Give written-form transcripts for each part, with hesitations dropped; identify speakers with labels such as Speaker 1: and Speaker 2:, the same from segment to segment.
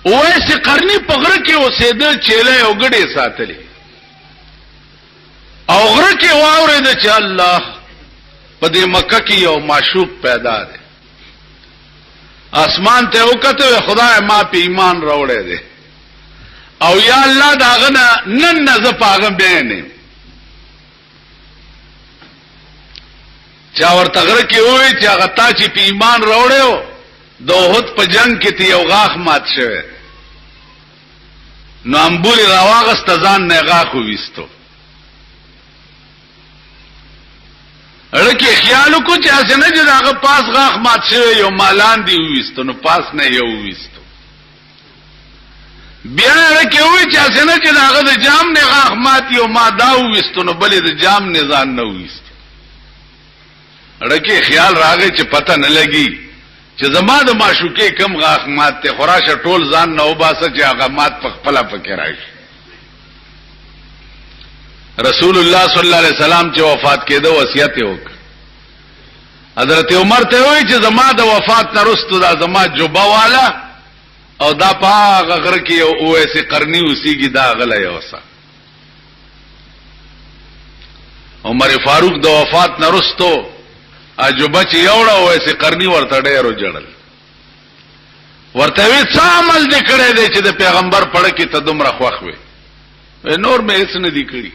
Speaker 1: اویس قرنی په غره کې اوسېده چیلې او ګډې ساتلې او غره کې واورېد چې الله په دې مکه کې یو معشوق پیدا دی اسمان ته وکړه خدای ما په ایمان راوړې دی او یا الله داغه نن نه ز پاغه بینه چا ورته غره کې وې چې هغه تا چې په ایمان راوړیو د احد په جنگ کې تی یو غاخ مات شوه نو امبوري راواغست ځان نه غاخ وېستو لکه خیالو کو چې اسنه چې هغه پاس غاخ مات شوه یو مالان دی وېستو نو پاس نه یو وېستو بیا لکه وې چې اسنه چې هغه د جام نه غاخ مات یو ما دا وېستو نو بلې د جام نه ځان نه وېستو لکه خیال راغی چې پته نه لګي چې زما د معشوقې کم غاخ مات ته خراشه ټول ځان نه وباسه چې هغه مات په خپل پکې راشي رسول الله صلی الله علیه وسلم چې وفات کېده وصیت وکړ حضرت عمر ته وایي چې زما د وفات نه وروسته دا زما جوبه والا او دا پاغه غره کې اویس قرنی اوسېږي دا غله یوسه عمر فاروق د وفات نه وروسته اجوبه چې یوړه اویس قرنی ورته ډېر وجړل ورته وی څه عمل دې کړی دی چې د پیغمبر پړه کې ته دومره خوښ وې نور مې هیڅ نه دی کړی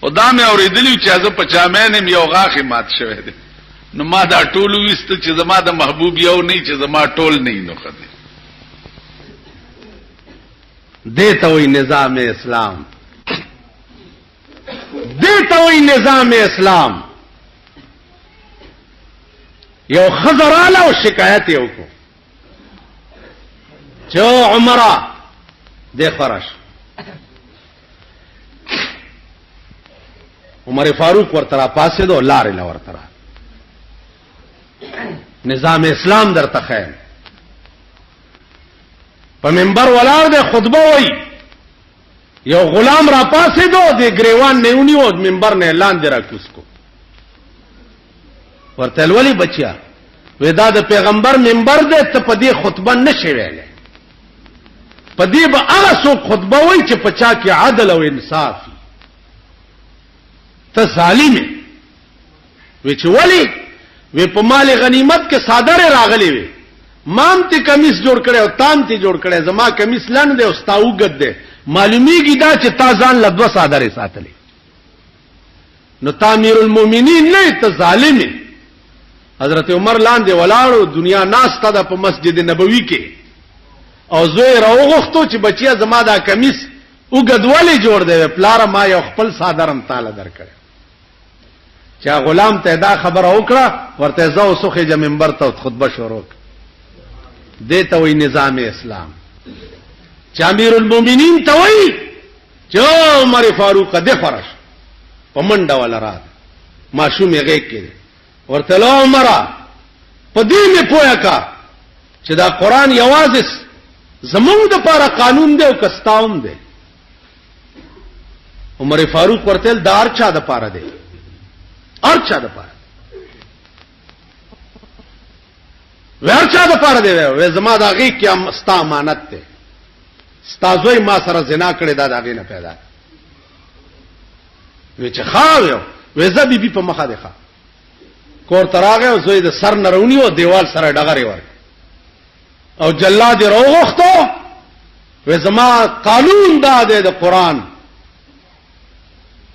Speaker 1: او دا مې اورېدلی چې زه په چامین یو غاښ مات شوی دی نو ما دا ټول وېست چې زما د محبوب یو نه چې زما ټول نه نو خدای
Speaker 2: دیتا وی نظام اسلام دیتا وی نظام اسلام یو خزراله او شکایت یو کو چې عمره د خرش عمر فاروق ورترا پاسه دو لارې لا ورترا نظام اسلام درته خیر په منبر ولاړ د خطبه وای یو غلام را پاسه دو د گریوان نیونی او منبر نه اعلان درا کوسکو ورته ولی بچیا ودا د پیغمبر منبر دې ته په دې خطبه نشي ویلې په دې به هغه څوک خطبه وای چې پچا کې عدل او انصاف ته ظالم وی چې ولی وی په مال غنیمت کې صادره راغلی وی مام ته کمیس جوړ کړي او تام ته جوړ کړي زما کمیس لاند دی او ستاوګد دی معلومیږي دا چې تا ځان لدو صادره ساتلې نو تعمیر المؤمنین نه ته ظالم حضرت عمر لاندې ولاړو دنیا ناس تا په مسجد نبوي کې او زوی راوغختو چې بچیا زما دا کمیس وګدولې جوړ دی پلار ما یو خپل صادرم تعالی درکړ چا غلام ته دا خبر وکړه ورته زو سخه ج منبر ته خطبه شروع دیتا وی نظام اسلام چا امیر المؤمنین ته وی چې عمر فاروق د فرش پمنډه ولا رات ماشوم یې غېږ کې ورته لو عمر په دې مې پوهه کا چې دا قران یوازې زمونږ د لپاره قانون دی او کستاوم دی عمر فاروق ورته دار چا د لپاره دی ارچا د پاره ورچا د پاره دی وې زما دا غي کې ستا امانت ته استازوي ما سره زنا کړی دا دغه نه پیدا وې چې خاویو وې زبي بي په مخه ده کور تراغه او زوی د سر نرونی او دیوال سره ډغره ور او جلاد روغختو وې زما قانون دا دی د قران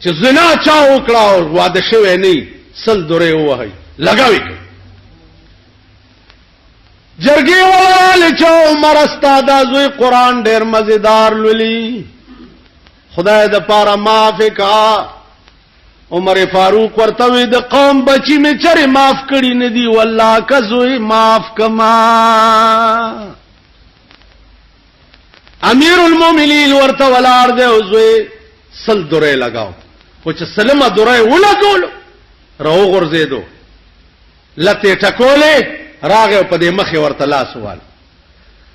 Speaker 2: چې زنا چا وکړه او واده شوی نه سل دوره وهي لگاوي جرګي وال چې عمر استاد زوی قران ډېر مزیدار لولي خدای د پاره معاف کا عمر فاروق ورته وی د قوم بچی می چره معاف کړي نه دی والله کزوی معاف کما امیر المؤمنین ورته ولار دی او زوی سل دوره لگاو خو چې سلمه دوره ولګول راو غرزیدو لته ټکولې راغه په دې مخې ورته لاس وال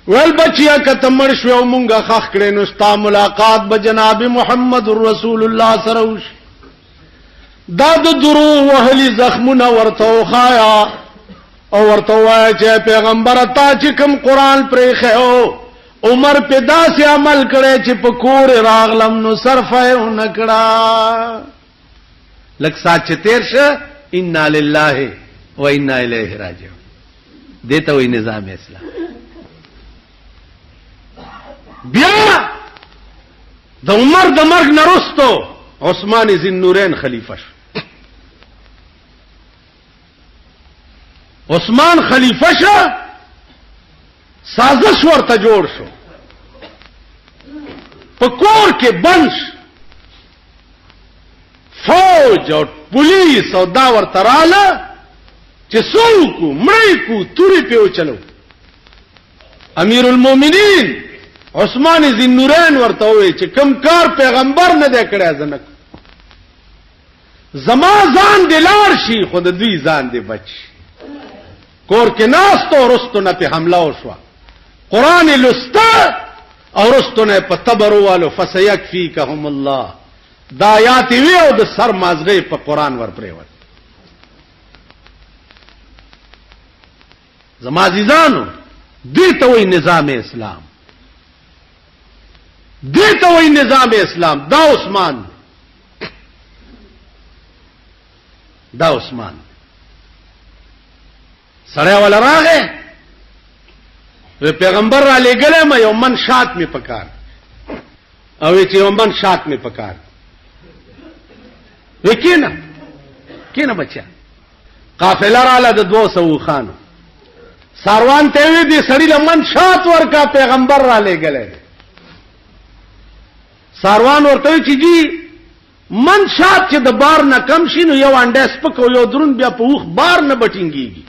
Speaker 2: ول بچیا کته مړ شو مونږه خخ کړي نو ستا ملاقات به جناب محمد رسول الله سره وش دا د درو وهلي زخمونه ورته خایا او ورته وای چې پیغمبر تا چې کوم قران پرې خو عمر په داسې عمل کړي چې په کور راغلم نو صرفه نکړه لک سات تیر شه ان لله و انا الیه راجعون دته وی نظام اسلام بیا د عمر د مرګ نرستو عثمان ذی النورین خلیفہ شو عثمان خلیفہ شو سازش ورته جوړ شو په کور کې بنش فوج او پولیس او دا ورته رااله چې څوک مړی کو توري په چلو امیر المؤمنین عثمان ذی النورین ورته وی چې کم کار پیغمبر نه دی کړی ځنک زما ځان دلار شي خود دوی ځان دی بچ کور کې ناستو رستو نه په حمله وشو قران لستا او رستو نه په تبرو فسيكفيكهم الله دا آیات وی او د سر مازغه په قران ور پرې ور زما عزیزانو دې ته وی نظام اسلام دې ته وی نظام اسلام دا عثمان سړی ولا راغې و پیغمبر را لګلې ما یو من شات می پکار او چې یو من شات می پکار وکینه بچا قافله رااله د 200 خانو ساروان ته وی دي سړی لمن شات ورکا پیغمبر را لګلې ساروان ورته چې جی من شات چې د بار نه کم شینو یو انډه سپک او یو درون بیا په وخ بار نه بټینګيږي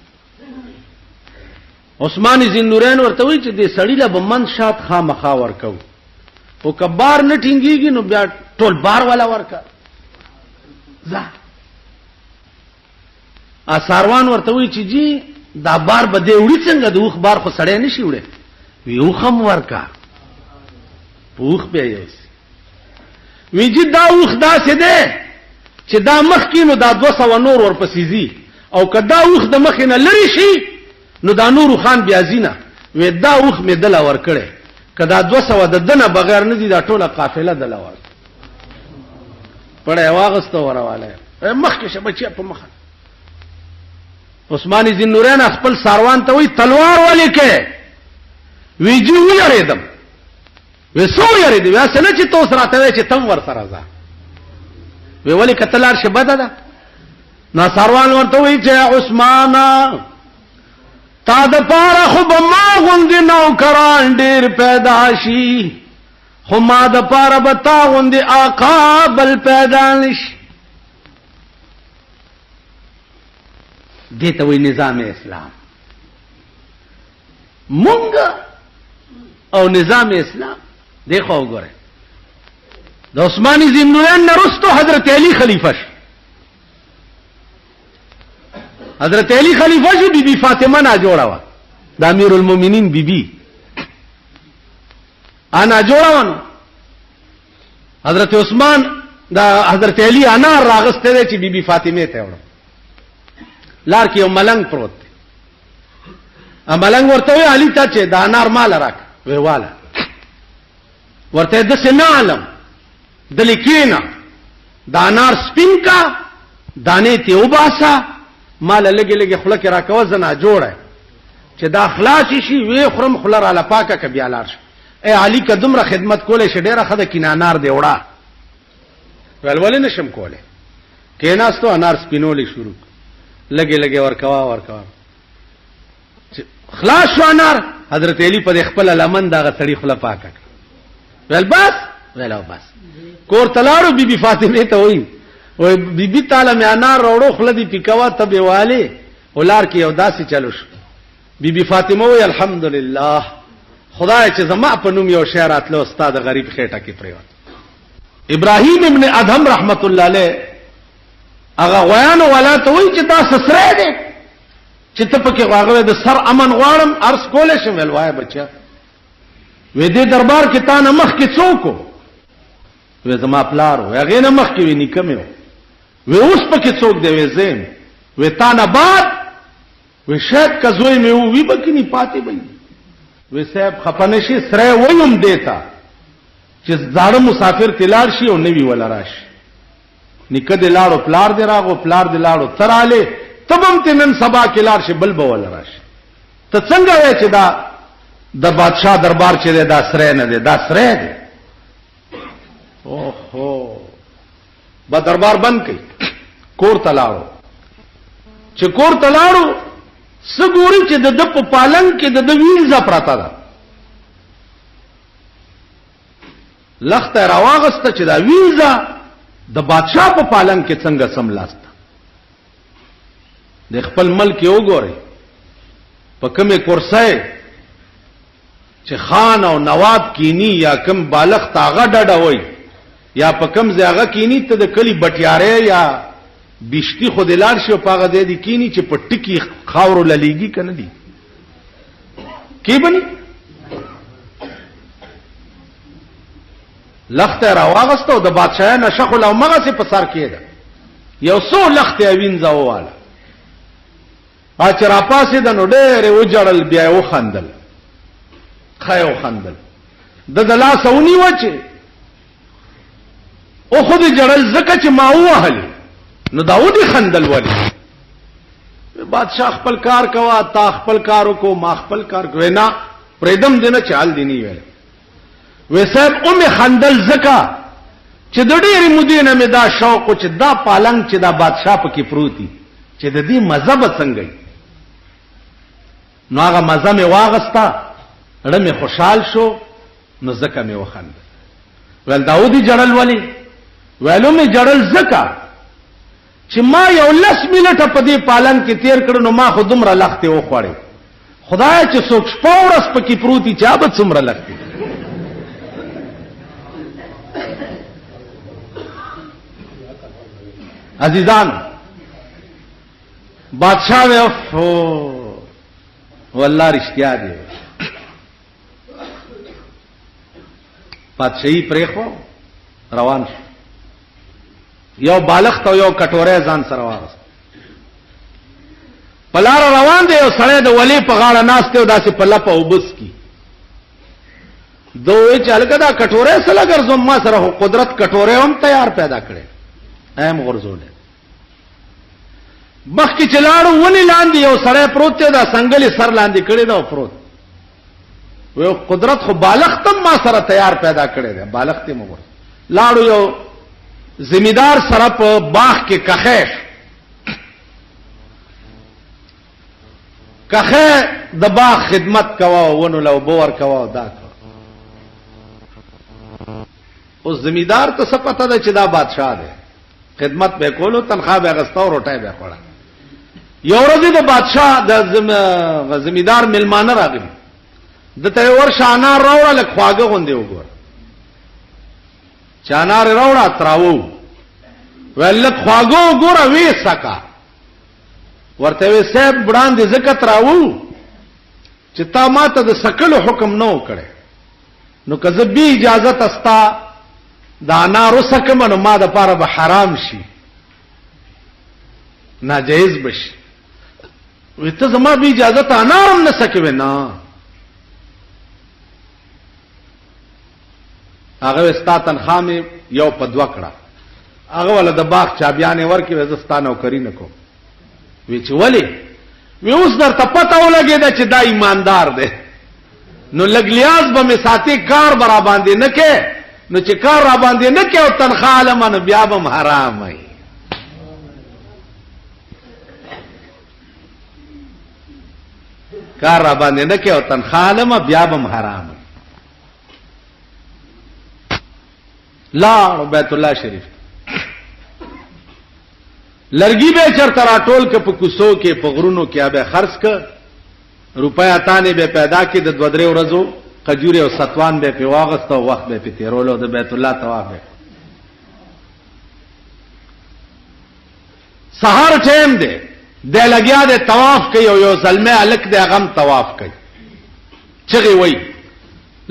Speaker 2: عثمان ذی النورین ورته وی چې دې سړی له بمن شات خامخا ورکو او کبار نه ټینګيږي نو بیا ټول بار والا ورکا ځه ساروان ورته وی چې جی دا بار بده وړي څنګه د وخ بار خو سړی نشي وړي وی وخم ورکا وخ به یوس ویجی دا اوخ دا سه ده چې دا مخ کینو دا 200 نور ورپسې زی او کدا اوخ د مخ نه لری شي نو دا نور خان بیا زینا وې دا اوخ می دلا ور کړي کدا 200 د دنه بغیر نه دي دا ټوله قافله دلا ور پړې واغستو ورواله مخ کې شبچې په مخ عثمان ذی النورین خپل ساروان ته وی تلوار ولې کې ویجی ویریدم وسو یری دی واسنه چې توس راته چې تم ور سره ځه وی ولی کتلار شبده ده نو ساروان ورته وی چې عثمان تا د پاره خو ما غوندې نو کران ډیر پیدا شي خو ما د پاره بتا غوندې آقا بل پیدا نشي دته وی نظام اسلام مونږ او نظام اسلام دیکھو وګوره د عثمان ذی النورین نرستو حضرت علی خلیفہ شو حضرت علی خلیفہ شو بی بی فاطمه نا جوړا و د امیر المؤمنین بی بی انا جوړا و حضرت عثمان دا حضرت علی انار راغسته چې بی بی فاطمه ته وړو لار کې یو ملنګ پروت ا ملنګ ورته علی ته چې دا انار مال راک ویواله ورته د سنالم د لیکینا دانار سپین کا دانه ته وباسا مال لګي لګي خلک را کوزنه جوړه چې دا اخلاص شي وی خرم خلر علی پاکه ک بیا لار اے علی ک دمره خدمت کوله ش ډیره خده کینانار دی وړه ولول نشم کوله کیناستو انار سپینولې شروع لګي لګي ورکوا خلاص شو انار حضرت علی په خپل لمن دا غړي خپل پاکه ول بس ولو بس کور تلارو بی بی فاطمه ته وای او بی بی تعالی مې انار وروړو خلدي پکوا ته بیواله ولار کې یو داسې چلو شو بی بی فاطمه وای الحمدلله خدای چې زما په نوم یو شعر اتلو استاد غریب خېټه کې پریوت ابراهیم ابن ادهم رحمت الله علیه هغه غویان ولا ته وای چې دا سسره دي چې ته پکې واغله د سر امن غواړم ارس کولې شم ولوای بچا وې دې دربار کې تا نه مخ کې څوک وې زما پلارو هغه نه مخ کې وې نکمه وې اوس پکې څوک دی وې زم وې تا نه بعد وی شاید کزوی مې وی بکنی پاتې وي وی صاحب خپنشي سره ویم دیتا چې زاړه مسافر تلار شي او نوی ولا راشي نکه د لاړو پلار دی راغو پلار د لاړو تراله تبم تنن سبا کې لار شي بل به ولا راشي ته څنګه وای چې دا د بادشاہ دربار چې دا سره نه دی دا سره دی اوهو با دربار بند کړي کور تلاړو چې کور تلاړو سګوري چې د په پالنګ کې د ویلزا پراته ده لخته راواغسته چې دا ویلزا د بادشاہ په پالنګ کې څنګه سملاسته د خپل ملک یو ګوري په کومه کرسۍ چې خان او نواب کینی یا کم بالغ تاغه ډډه وای یا په کم ځای کینی ته د کلی بټیاره یا بشتی خودلار شي او پاغه دې کینی چې په ټکی خاورو للیږي کنه دي کی بني لخت راواغستو د بادشاہ نشخل او مغه سي په سر کېده یو څو لخت وینځه واله اچ را پاسې د نو ډېر وجړل بیا و خندل خایو خندل د دلا سونی وچه او خود جړل زکه چې ما وهل نو داودی خندل ولی بادشاہ خپل کار کوا تا خپل کارو کو ما خپل کار کو نه پردم دینه چال دینی ویل وې صاحب خندل زکه چې د ډېری مدینه مې دا شوق چې دا پالنګ چې دا بادشاہ پکې پروتي چې د دې مذهب څنګه نو هغه مزه مې واغستا رمه خوشحال شو نو زکه مې وخند ول داودی جړل ولی ویلو مې جړل زکه چې ما یو 10 منټه په دې پالن کې تیر کړو نو ما خو دومره لخته و خوړې خدای چې څوک شپورس پکې پروتي چا به څومره لخته عزیزان بادشاہ وی والله رښتیا دی پادشاہي پرېخو روان شو یو بالغ ته یو کټوره ځان سره واغست پلار روان دی یو سړی د ولی په غاړه ناشته او داسې په لپه وبس کی دوی چلګه دا کټوره سره ګرځم ما سره قدرت کټوره هم تیار پیدا کړي ایم غرزول مخکې چلاړو ونی لاندې یو سړی پروت دی دا څنګه سر لاندې کړي دا پروت یو قدرت خو بالغ تم ما سره تیار پیدا کړي دی بالغ ته مو لاړو یو زمیدار سره په باغ کې کخه د باغ خدمت کوا ونو لو بور کوا دا او زمیدار ته څه پته ده چې دا بادشاہ دی خدمت به کولو تنخواه به غستا او روټای به خوړه یو ورځ د بادشاہ د زمیدار ملمانه راغلی د ته ورشانه راوړل خواګه غوندې وګور چانار راوړه تراو ولت خواګو وګوره وې سکا ورته وې صاحب بډان دې زکه تراو چې تا ماته د سکلو حکم نو کړي نو کزه به اجازه تستا دا نارو سکم نو ما د پاره به حرام شي ناجیز بشي وته زما به اجازه ته انارم نه سکوي نه هغه استا تنخواه می یو په دوه کړه هغه ول د باغ چابيانې ورکې وزستانو کوي نه کو وی چې ولی وی اوس درته پته ولګی چې دا ایماندار دی نو لګلیاز به می ساتي کار برابر باندې نه کې نو چې کار را باندې نه کې او تنخواه لمن بیا به حرام وي کار را باندې نه کې او تنخواه لمن بیا به حرام وي لا بیت الله شریف لرګي به چرته راټول ک په کوسو کې په غرونو کې به خرڅ ک روپیا تانه به پیدا کې د 2-3 ورځو قجوري او ستوان به په واغسته او وخت به په تیرولو د بیت الله طواف سحر ټیم دی د لګیا د طواف کوي او یو زلمه الک د غم طواف کوي چغي وای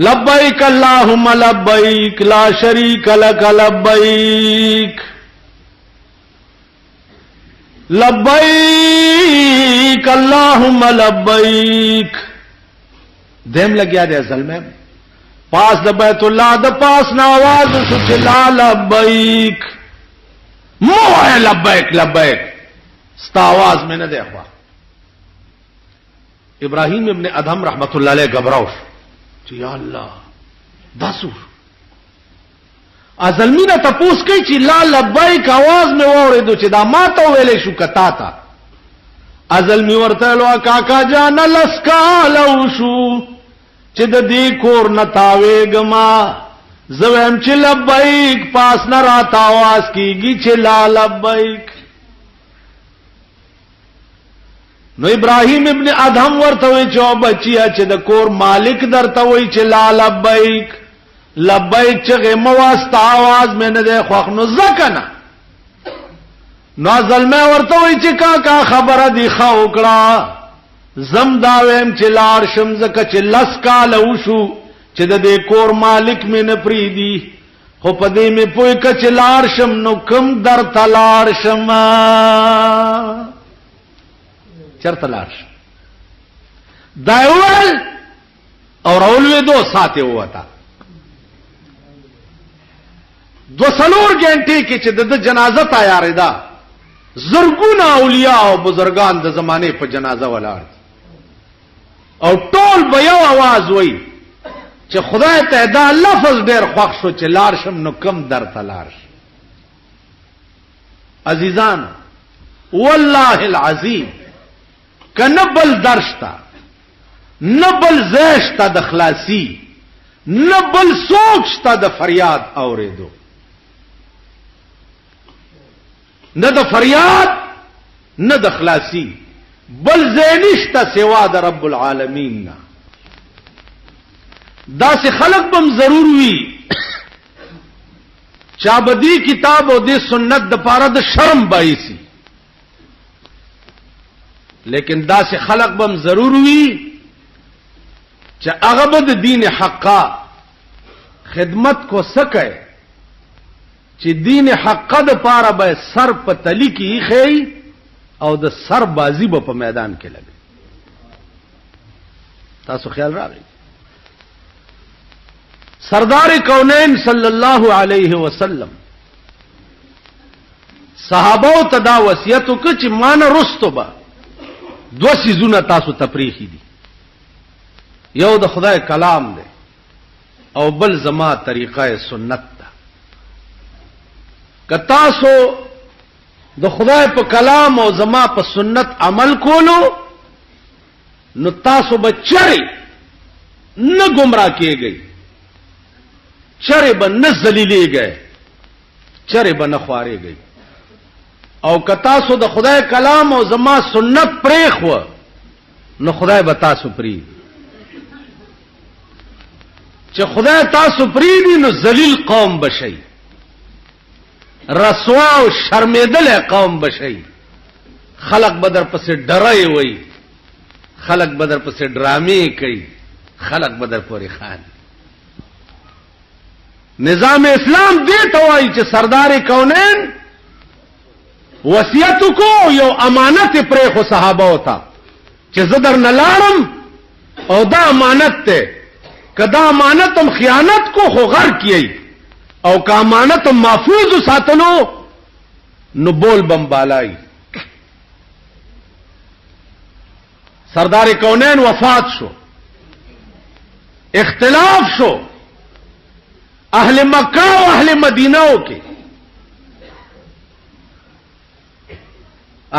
Speaker 2: لبیک اللهم لبیک لا شریک لک لبیک لبیک اللہم لبیک. دیم لگیا دے اصل میں پاس د بیت اللہ د پاس نا آواز شو چې لا لبیک مو ہے لبیک لبیک ستا آواز میں نہ دے خوا. ابراہیم ابن ادهم رحمت اللہ علیہ گھبراؤ چې یا الله داسو ازلمی نه تپوس کوي چې لا لبیک آواز میں واورېدو چې دا ما ته ویلې شو کتا تا. ازلمی ورته لو کاکا جان لسکالو شو چې د دې کور نه تاوېګما زویم چې لبیک پاس نه راته आवाज کیږي چې لا لبیک. نو ابراہیم ابن ادهم ورته وی چې بچیا چې د کور مالک درته وی چې لا لبیک لبیک چې مواسط आवाज مې نه ده خوښ نو زکنا نازل مې ورته وی چې کا خبره دی خو وکړه زم دا ویم چې لار شم زکه چې لس کال وشو چې د دې کور مالک مې نه پریدي خو په دې مې پوي ک چې لار شم نو کم در تلار شم چرته لار شم دایول اور اولوی دو ساته وتا دو سلور گھنٹے کې چې د جنازه تیارې ده زرګونه اولیاء او بزرگان د زمانه په جنازه ولاړ او ټول به یو आवाज وای چې خدای ته دا لفظ ډیر خوښ شو چې لار شم نو کم در تلار شم. عزیزان والله العظیم کنبل درشتا نبل زیشتا د خلاصی نبل سوچتا د فریاد اوریدو نه د فریاد نه د خلاصی بل زینشتا سوا د رب العالمین نا. دا سے خلق بم ضرور وی چابدی کتاب او د سنت د پاره د شرم بایسی لیکن دا سے خلق بم ضرور وی چې هغه د دین حقا خدمت کو سکے چې دین حقا د پاره به سر په تلی کې خی او د سر بازی به په میدان کې لګي. تاسو خیال راغی سردار کونین صلی الله علیه وسلم صحابه ته دا وصیت وکړ چې مان رستو به دو سيزونه تاسو تفریحي دي یو د خدای کلام دی او بل زما طریقه سنت ده. که تاسو د خدای په کلام او زما په سنت عمل کولو نو تاسو به چرې نه گمراه کیږئ چرې به نه ذلیلېږئ چرې به نه خوارېږئ او که تاسو د خدای کلام او زما سنت پرېښو نو خدای به تاسو پرېږدي. چې خدای تاسو پرېږدي نو ذلیل قوم بشئ رسوا او شرمېدل قوم بشئ. خلق بدر پسې ډرای وای خلق بدر پسې ډرامې کوي خلق بدر پورې خان. نظام اسلام دې ته وایي چې سردار کونین وصیت کو یو امانت پرې خو صحابه وتا چې زدر نلارم او دا امانت ته کدا امانتم خیانت کو خو غر کیي او کا امانتم محفوظ ساتلو نو بول بمبالای. سردار کونین وفات شو اختلاف شو اہل مکہ و اہل مدینہ کے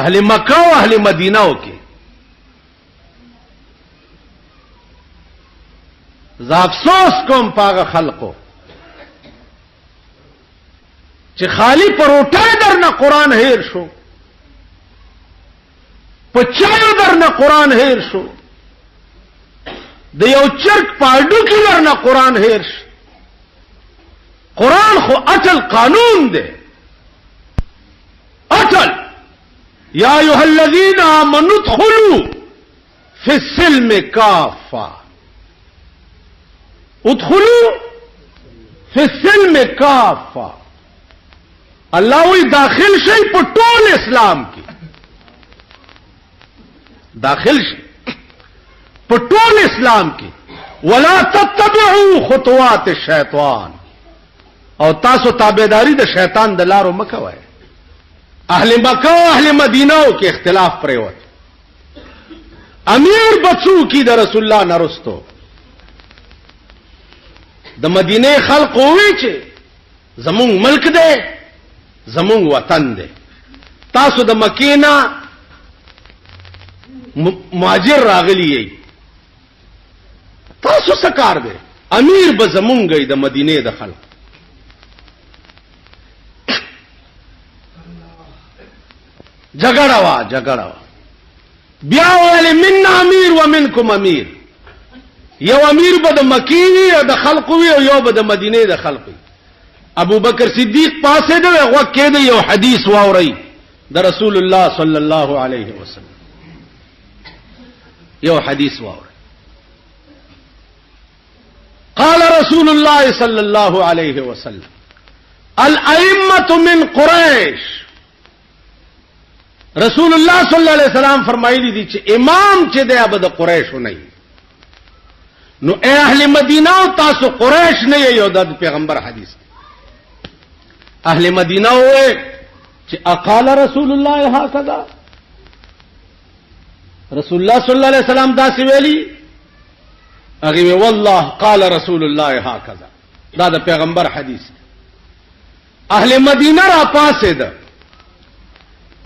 Speaker 2: اہل مکہ و اہل مدینہ کے افسوس کوم پاغه خلقو چې خالی پروټه درنه قران هیر شو په چایو درنه قران هیر شو د یو چرک پاډو کې درنه قران هیر شو. قران خو اصل قانون دی اصل یا ایها الذین آمنوا ادخلوا فی السلم کافہ ادخلوا فی السلم کافہ. اللہ وی داخل شئی په ټول اسلام کې داخل شي په ټول اسلام کې. ولا تتبعوا خطوات الشیطان، او تاسو تابعداري د شیطان د لارو مکوئ. اهل مکه او اهل مدینه کې اختلاف پریوت. امیر بچو کی د رسول الله نرستو د مدینه خلق وی چې زمون ملک دی، زمون وطن دی، تاسو د مکینا مهاجر راغلی یی، تاسو سکار دی. امیر به زمون گئی د مدینه د خلق. جګړه وا بیا ویل من امیر و منکم امیر. یو امیر به د مکی وی او د خلق وی او یو به د مدینه د خلق وی. ابو بکر صدیق پاسه دی هغه کې دی یو حدیث واوري د رسول الله صلی الله علیه وسلم. یو حدیث واوري قال رسول الله صلی الله علیه وسلم الائمه من قریش. رسول الله صلی الله علیه وسلم فرمایلی دي چې امام چې دی هغه د قریش نه. نو اے اهل مدینه او تاسو قریش نه یو د پیغمبر حدیث. اهل مدینه وې چې اقال رسول الله هكذا، رسول الله صلی الله علیه وسلم دا سی ویلی. هغه والله قال رسول الله هكذا، دا د پیغمبر حدیث. اهل مدینه را پاسې ده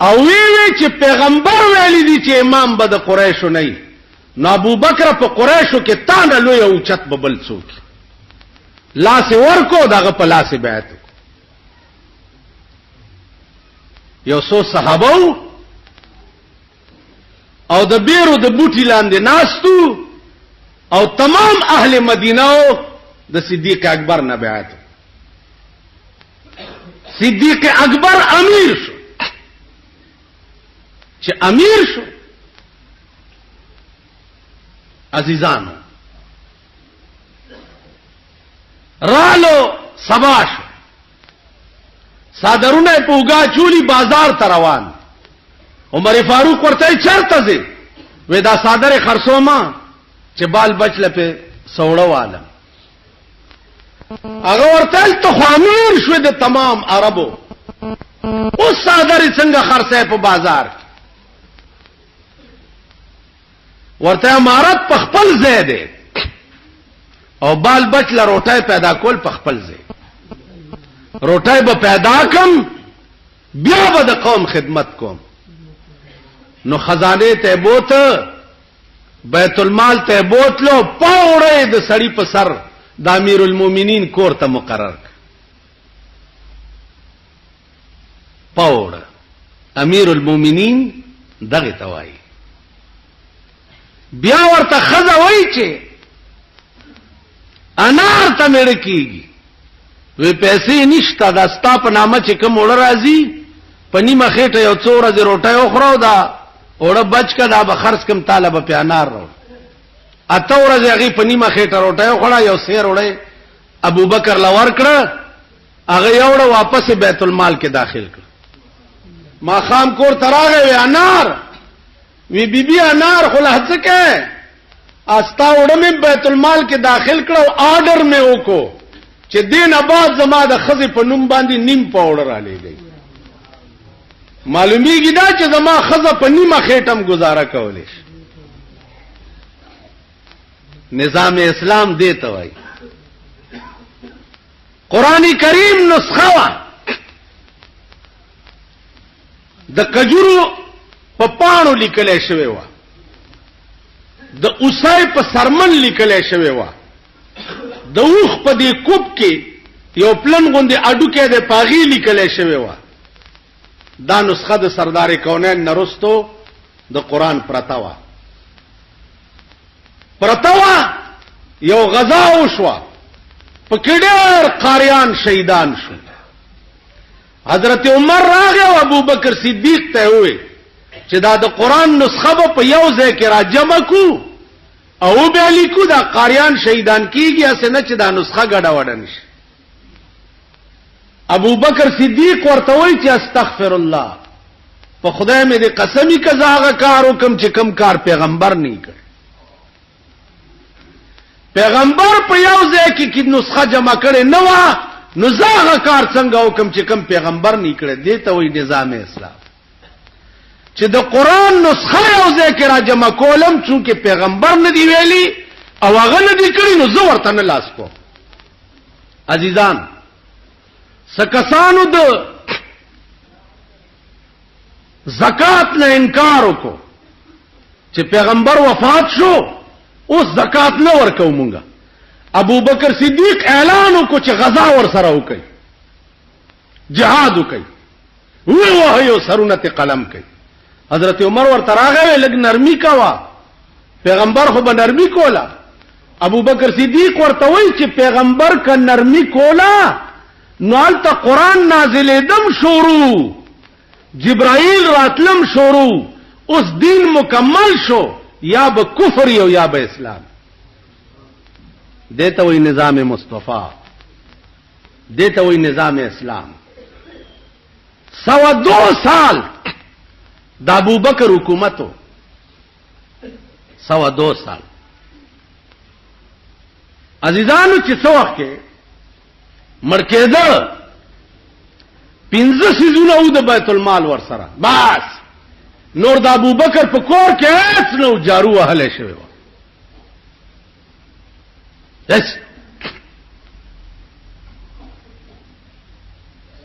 Speaker 2: او وی چې پیغمبر ویلی دي چې امام به د قریشو نه. نو ابو بکر په قریشو کې تانه لوی او چت ببل څوک لاس ورکو دغه په لاس بیعت. یو څو صحابه او د بیرو د بوټي لاندې ناستو او تمام اهل مدینه د صدیق اکبر نه بیعت. صدیق اکبر امیر شو. چې امیر شو عزیزانو رالو سبا شو، صادرونه پوګه چولی بازار ته روان. عمر فاروق ورته چرته ځي؟ وې دا صادره خرڅوما چې بال بچله په سوړه واله. هغه ورته ته خامیر شو د تمام عربو. اوس صادره څنګه خرڅه په بازار؟ ورته امارت په خپل ځای دی او بال بچله روټای پیدا کول په خپل ځای. روټای به پیدا کم بیا به د قوم خدمت کوم. نو خزانه ته بوت، بیت المال ته بوتلو، پاوړې د سړی په سر د امیر المؤمنین کور ته مقرر. پاوړ امیر المؤمنین دغه توای. بیا ورته خزه وای چې انار ته مړ کیږي. وی پیسې نشته، دا ستا په نامه چې کوم وړ راځي په نیمه خېټه یو څو ورځې روټۍ وخورو، دا وړه بچ کا دا به خرڅ کم طالب په انار رو. اته ورځې هغه په نیمه خېټه روټۍ وخوړه، یو سیر وړې ابو بکر لور کړ، هغه یو وړه واپس بیت المال کې داخل کړ. ما خام کور تراغه وی انار، وی بیبي انار خو له څه استا وړه مې بیت المال کې داخل کړو، آرډر مې وکړو چې دین آباد زما د خزې په نوم باندې نیم پاوډر را لېږي. معلومیږي دا چې زما خزه په نیمه خېټم گزاره کولې. نظام اسلام دې ته وایي. قرآن کریم نسخه وا د کجورو په پاڼو لیکل شوی و، د اوسای په سرمن لیکل شوی و، د اوخ په دې کوب کې یو پلن غوندې اډو کې د پاغي لیکل شوی و. دا نسخه د سردار کونین نرستو د قرآن پرتاوا یو غزا وشوه، په کې ډېر قاریان شهیدان شو. حضرت عمر راغی او ابو بکر صدیق ته وویل چې دا د قرآن نسخه په یو ځای کې را جمع کو او به لیکو دا قاریان شهیدان کیږي، اسنه چې دا نسخه ګډه وډه نشي. ابو بکر صدیق ورته وایي چې استغفر الله، په خدای مې دې قسمی کزاغه کار وکم چې کم کار پیغمبر نه کړ. پیغمبر په یو ځای کې نسخه جمع کړي نه و، نو زاغه کار څنګه وکم چې کم پیغمبر نه کړي. دې ته وایي نظام اسلام، چې د قران نسخه یو ځای کې را جمع کولم، چې پیغمبر نه دی ویلي او هغه نه دی کړی، نو زه ورته نه لاس کوم. عزیزان، سکسانو د زکات نه انکار وکړو چې پیغمبر وفات شو، اوس زکات نه ورکو مونږه. ابو بکر صدیق اعلان وکړو چې غزا ور سره وکړي، جهاد وکړي، وایو سرونه ته قلم کوي. حضرت عمر ورته راغی، لګ نرمي کوا، پیغمبر خو به نرمي کولا. ابو بکر صدیق ورته وایي چې پیغمبر که نرمي کولا نو هلته قرآن نازلېدم شروع، جبرائیل راتلم شروع، اوس دین مکمل شو، یا به کفر یو یا به اسلام. دیتا وی نظام مصطفی، دیتا وی نظام اسلام. 102 سال د ابو بکر حکومتو، 102 سال. عزیزانو چې څو وخت کې مړ کېده، 15 سيزونه و د بیت المال ور سره، بس نور د ابو بکر په کور کې هیڅ نو جارو وهلې شوی و.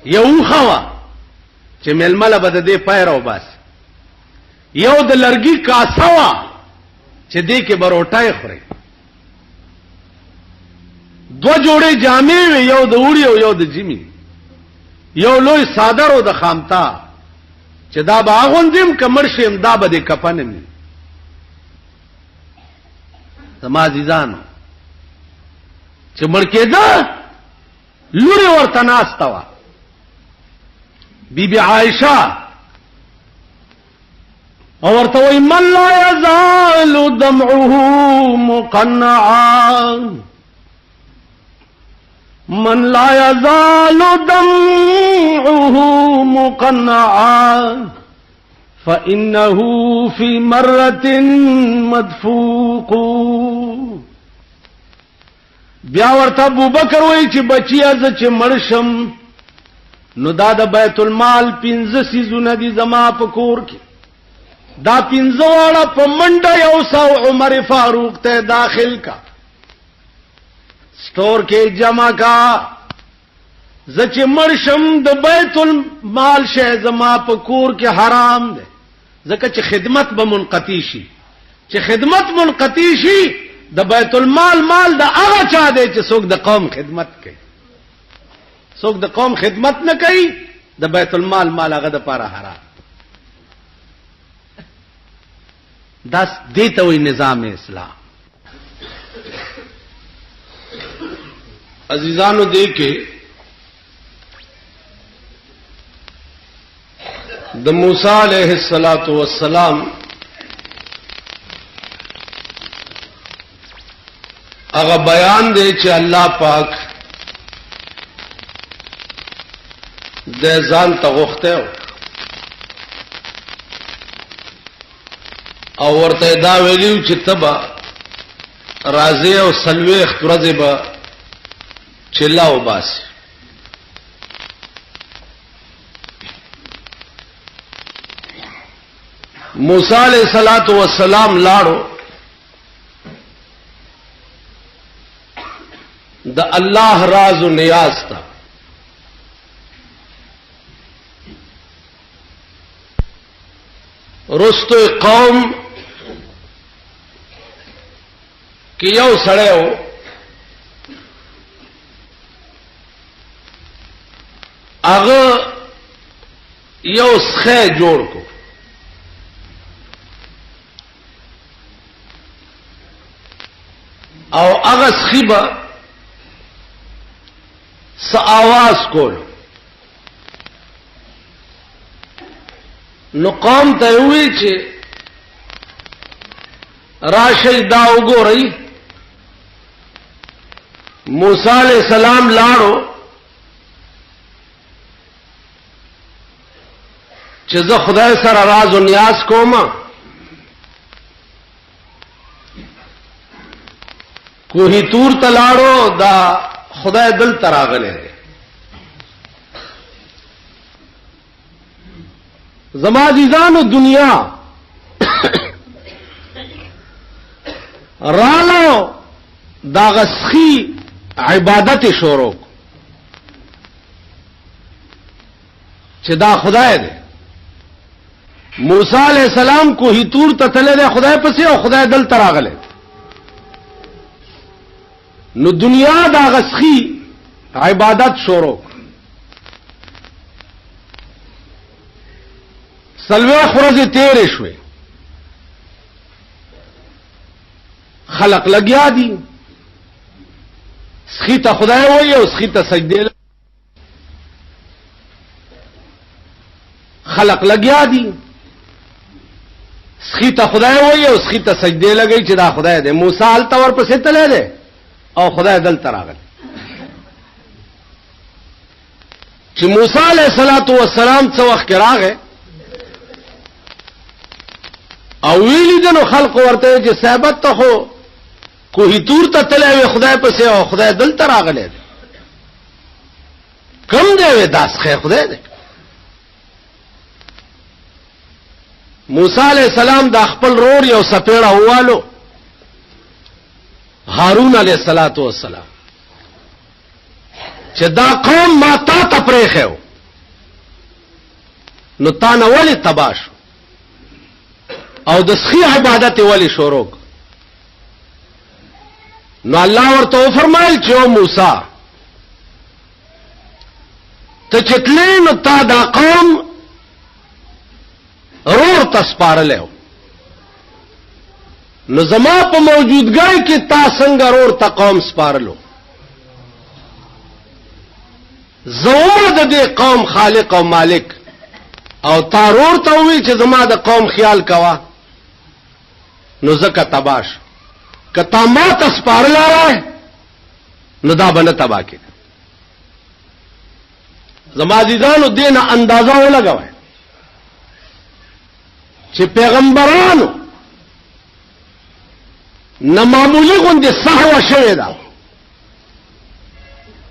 Speaker 2: یو خوا چې ململه به د دې پیرو بس، یو د لرګي کاسه وا چې دې کې بروټای خوري، 2 جوړې جامې وي، یو د وړي او یو د جمی، یو لوی صادر او د خامتا چې دا باغوندیم کمر شیم، دا به د کفنمی. زما عزیزانو چې مړ کېده، لوري ورته ناسته وه، بی بی عائشہ، او ورته وایي من لا یزال دمعه مقنعا، من لا یزال دمعه مقنعا فإنه في مرة مدفوق. بیا ورته ابو بکر وایي چې بچیا ز چې مرشم نو دا د بیت المال 15 سيزونه دي زما په کور کې، دا 15 واړه په منډه یو سو عمر فاروق ته داخل کا، سٹور کې جمع کا، ز چې مرشم د بیت المال شه زما په کور کې حرام ده، ځکه چې خدمت به منقطع شي، چې خدمت منقطع شي د بیت المال مال د هغه چا دی چې څوک د قوم خدمت کوي. څوک د قوم خدمت نه کوي، د بیت المال مال هغه د پاره حرام. دا دیته وی نظام اسلام. عزیزانو دیکھے د موسی علیہ الصلوۃ والسلام هغه بیان دی چې الله پاک د ځان ته غوښته او ورته دا ویلو چې تبا راځي او سلوي خرزه به چلاو باسي. موسی علیہ الصلوۃ والسلام لاړو د الله راز و نیاز تا، رستو قوم کی یو سړی و هغه یو سخه جوړ کو، او هغه سخیبه س आवाज کول، نو قوم ته وی چې راشي دا وګورئ. موسی علیہ السلام لاړو چې زه خدای سره راز او نیاز کوم، کوهی تور تلاړو دا خدای دل تراغله دی. زما عزیزانو دنیا رالو دا غسخی عبادت شروع چې دا خدای دی. موسی علیہ السلام کوهی تور ته تللی دی خدای پسې او خدای دل تراغله. نو دنیا دا غسخی عبادت شروع سلوه خورز تیرې شوې، خلق لګیا دي سخی ته خدای وایي او سخی ته سجده، خلق لګیا دي سخی ته خدای وایي او سخی ته سجده لګي چې دا خدای دی. موسی هلته ورپسې تللی دی او خدای دلته راغلی. چې موسی علیہ السلام څه وخت کې راغی او ویلی دنو خلق ورته چې صاحبت ته خو کوهی تور ته تللی وی خدای پسې او خدای دلته راغلی دی، کم دی وی داس خیر خدای دی. موسی علیہ السلام دا خپل رور یو سپیړه ووالو هارون علیہ السلام چې دا قوم ما تا ته پرېښیو نو تا نه ولې تباه شو او د سخی عبادت ولی شروع. نو الله ورته وفرمایل چې او موسی ته چتلې نو تا دا قوم رور تسپارلو، نو زما په موجودګۍ کې تا څنګه رور ته قوم سپارلو، زما د دې قوم خالق او مالک او تا رور ته وی چې زما د قوم خیال کوا، نو زکه تباش کتا ما تسپارل راي نو دا بنه تبا کې. زما عزیزانو دین اندازه ولګوي چې پیغمبرانو نه معمولی غوندې سهو شوی دا،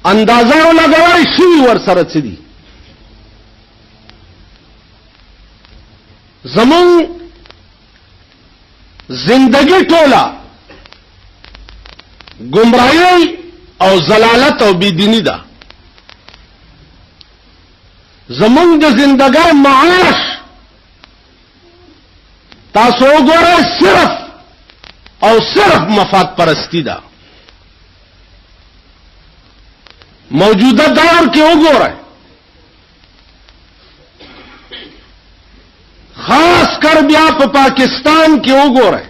Speaker 2: اندازه ولګوي شي ور سره څه دي. زمون زندگی ټوله گمراهی او زلالت او بيدینی ده. زمون د زندګۍ معاش تاسو وګورئ صرف او صرف مفاد پرستی ده. موجوده دور کې وګورئ خاص کر بیا په پاکستان کې وګورئ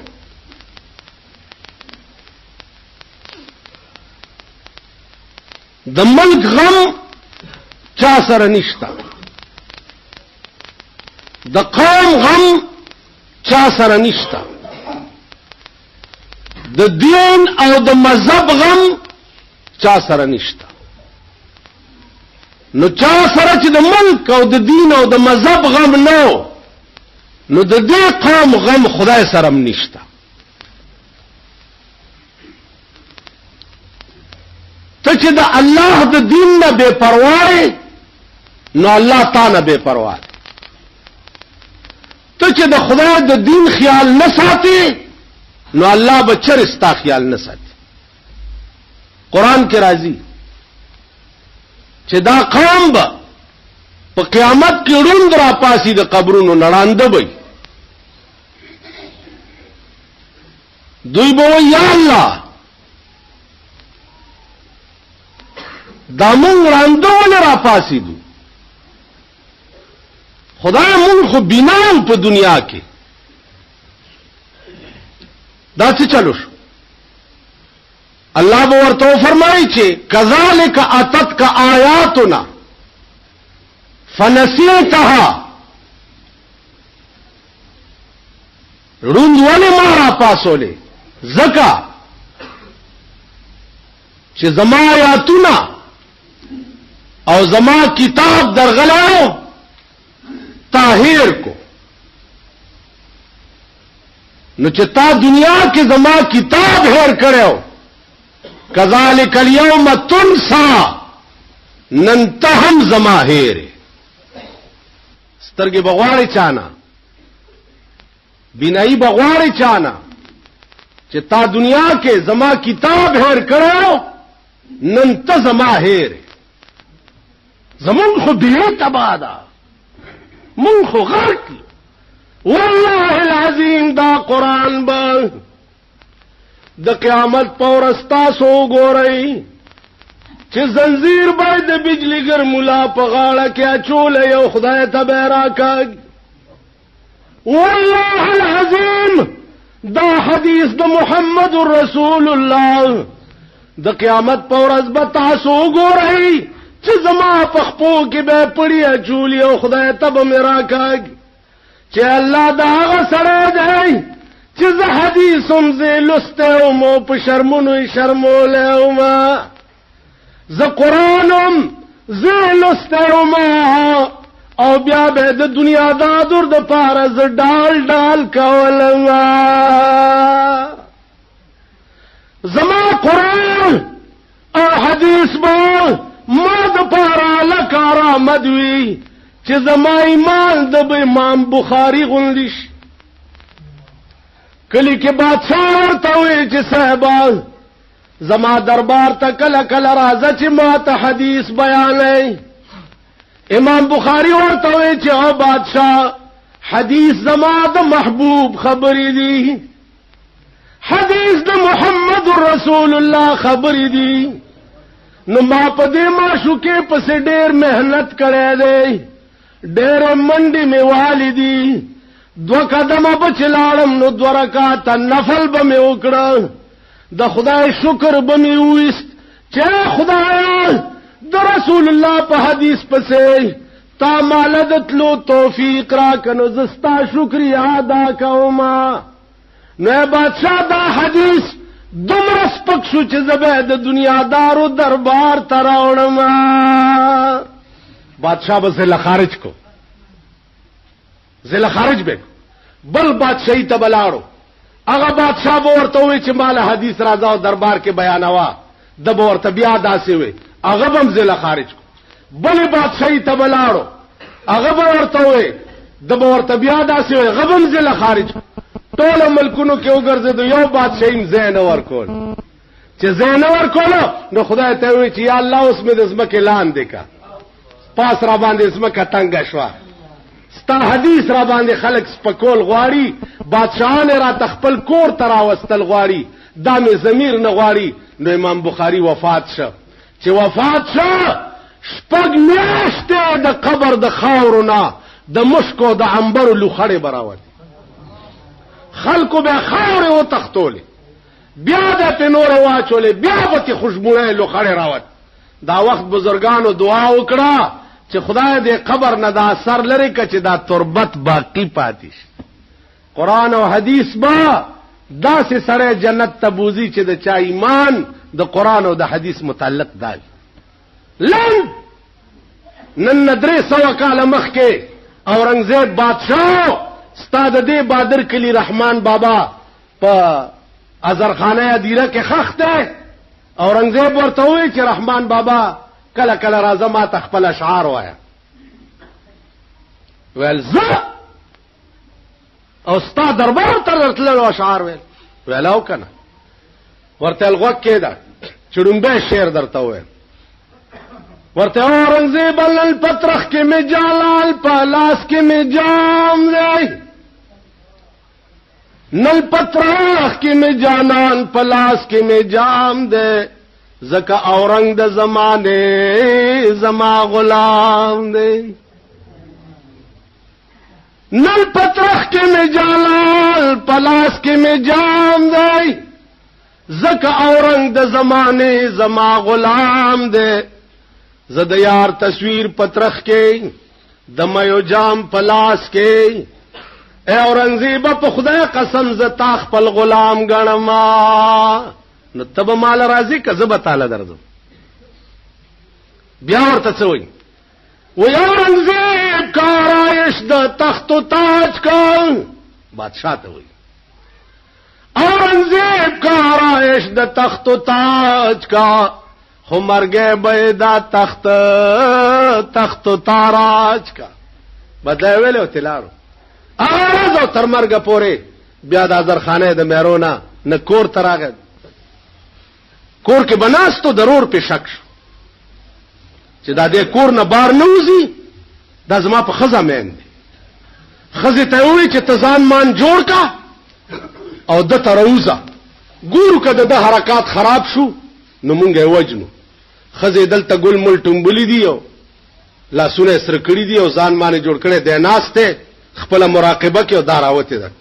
Speaker 2: د ملک غم چا سره نشته، د قوم غم چا سره نشته، د دین او د مذهب غم چا سره نشته. نو چا سره چې د ملک او د دین او د مذهب غم نو نو د دې قوم غم خدای سره هم نشته. ته چې د الله د دین نه بے پروا نو الله تعالی بے پروا. ته چې د خدای د دین خیال نه ساتي نو الله به چر استا خیال نه ساتي. قران کې راځي چې دا قوم به په قیامت کې روند را پاسي د قبرونو نړانده وي. دوی به یا الله دا مونږ راندول را پاسي دو خدای مونږ خو بیناو په دنیا کې دا څه چلو شو. الله به ورته فرمایي چې کذالک اتتک آیاتنا فنسیتها، روند ولې ما را پاسولې زکا چې زما آیاتونه او زما کتاب درغلاو طاهر کو نو چې تا دنیا کې زما کتاب هیر کړو کذالک الیوم تنسا نن ته هم زما هیر سترګې بغواړي چانا بینایی بغواړي چانا چې تا دنیا کې زما کتاب هیر کړو نن ته زما هیر زمون خو دې تبادا مون خو غرق والله العظیم دا قرآن با د قیامت پور استاسو ګورئ چې زنجیر باید د بجلیګر مولا په غاړه کې اچول یو خدای ته به راکاږ والله العظیم دا حدیث د محمد رسول الله د قیامت پور از به تاسو ګورئ چې زما په خپو کې به پړی اچول یو خدای ته به راکاږ چې الله دا هغه سره دی چې زه حدیثم زه لسته مو په شرمونو شرموله ما زه قرآنم زه لسته ما او بیا به د دنیا دا دور د پاره زه ډال ډال کولم زما قرآن او حدیث با ما د پاره لکارا مدوی چې زما ایمان د امام بخاری غوندیش کلی کې بادشاہ ورته وی چې صاحبہ زما دربار ته کله کله راځه چې ما ته حدیث بیانې امام بخاری ورته وی چې او بادشاہ حدیث زما د محبوب خبرې دي حدیث د محمد رسول الله خبرې دي نو ما په دې ماشو کې پسې ډېر مهنت کړې ده ډېر منډي می والدي دو قدمه بچلاړم نو 2 رکعات نفل به می وکړه د خدای شکر به می وست چې خدای د رسول الله په حدیث پسې تا مالدتلو توفیق را کنو زستا شکریا ادا کوما نو بادشاہ دا حدیث دومره سپک شو چې زبې د دنیادارو دربار تراوړم بادشاہ به زله خارج کو زله خارج به بل بادشاہی ته بلاړو هغه بادشاہ ورته وی چې مال حدیث راځه او دربار کې بیانوا د ورته بیا داسې وی هغه هم زله خارج کو بل بادشاہی ته بلاړو هغه ورته وی د ورته بیا داسې وی هغه هم زله خارج کو ټول ملکونو کې وګرځیدو یو بادشاہیم زین ورکول چې زین ورکول نو خدای ته وی چې یا الله اوس مې د زمکه لاندې کا پاس را باندې زمکه تنگ شوا ستا حدیث را باندې خلق سپکول غواړي بادشاہان را تخپل کور ترا وستل غواړي دا مې ضمیر نه غواړي نو امام بخاری وفات شو چې وفات شو شپږ میاشتې د قبر د خاورنا د مشکو د عنبر لوخړې براوت خلکو به خاورې و تختولې بیا د پنور واچولې بیا به خوشبوړې لوخړې راوت دا وخت بزرګانو دعا وکړه چې خدای دې قبر نه دا اثر لري چې دا تربت باقی پاتې شي قرآن او حدیث با داسې سره جنت ته بوزي چې د چا ایمان د قرآن او د حدیث متعلق دی لن نن 300 کاله مخکې اورنګزیب بادشاہ استاد دې بادر کلی رحمان بابا په ازرخانه ادیره کې خخته اورنګزیب ورته وی چې رحمان بابا کله کله راځه ما تخپل اشعار وایا ول ز او ستا دربار ته راتللو اشعار ویلاو کنه ورته الغوک کېده چړمبه شعر درته وای ورته اورنګزیب لن پترخ کې می جلال پلاس کې می جام دی نل پترخ کې می جانان پلاس کې می جام دی زکا اورنګ د زمانه زما غلام دی نل پترخ کې می جلال پلاس کې می جام دی زکا اورنګ د زمانه زما غلام دی زد یار تصویر پترخ کې د مېو جام پلاس کې اے اورنګزیب په خدای قسم ز تا خپل غلام غنما نو تب مال راضی کذب تعالی درځو بیا ورته څوي وی اورنگزیب کا آرائش د تخت و تاج کا بادشاہ ته وی اورنگزیب کا آرائش د تخت و تاج کا خو مرګه به دا تخت و تاراج کا بدای ویلو تلارو آواز او تر مرګه پورې بیا د ازرخانه د مهرونا نه کور تراغه کور کې بناستو ضرور په شک شو چې دا دې کور نه بار نه وځي دا زما په خزه مین دي خزه ته وی چې تزان مان جوړ کا او د تروزه ګورو کده د حرکات خراب شو نو مونږه وجنو خزه دلته ګل مل ټمبلی دیو لاسونه سره کړی دی او ځان باندې جوړ کړي د ناشته خپل مراقبه کې او داراوته ده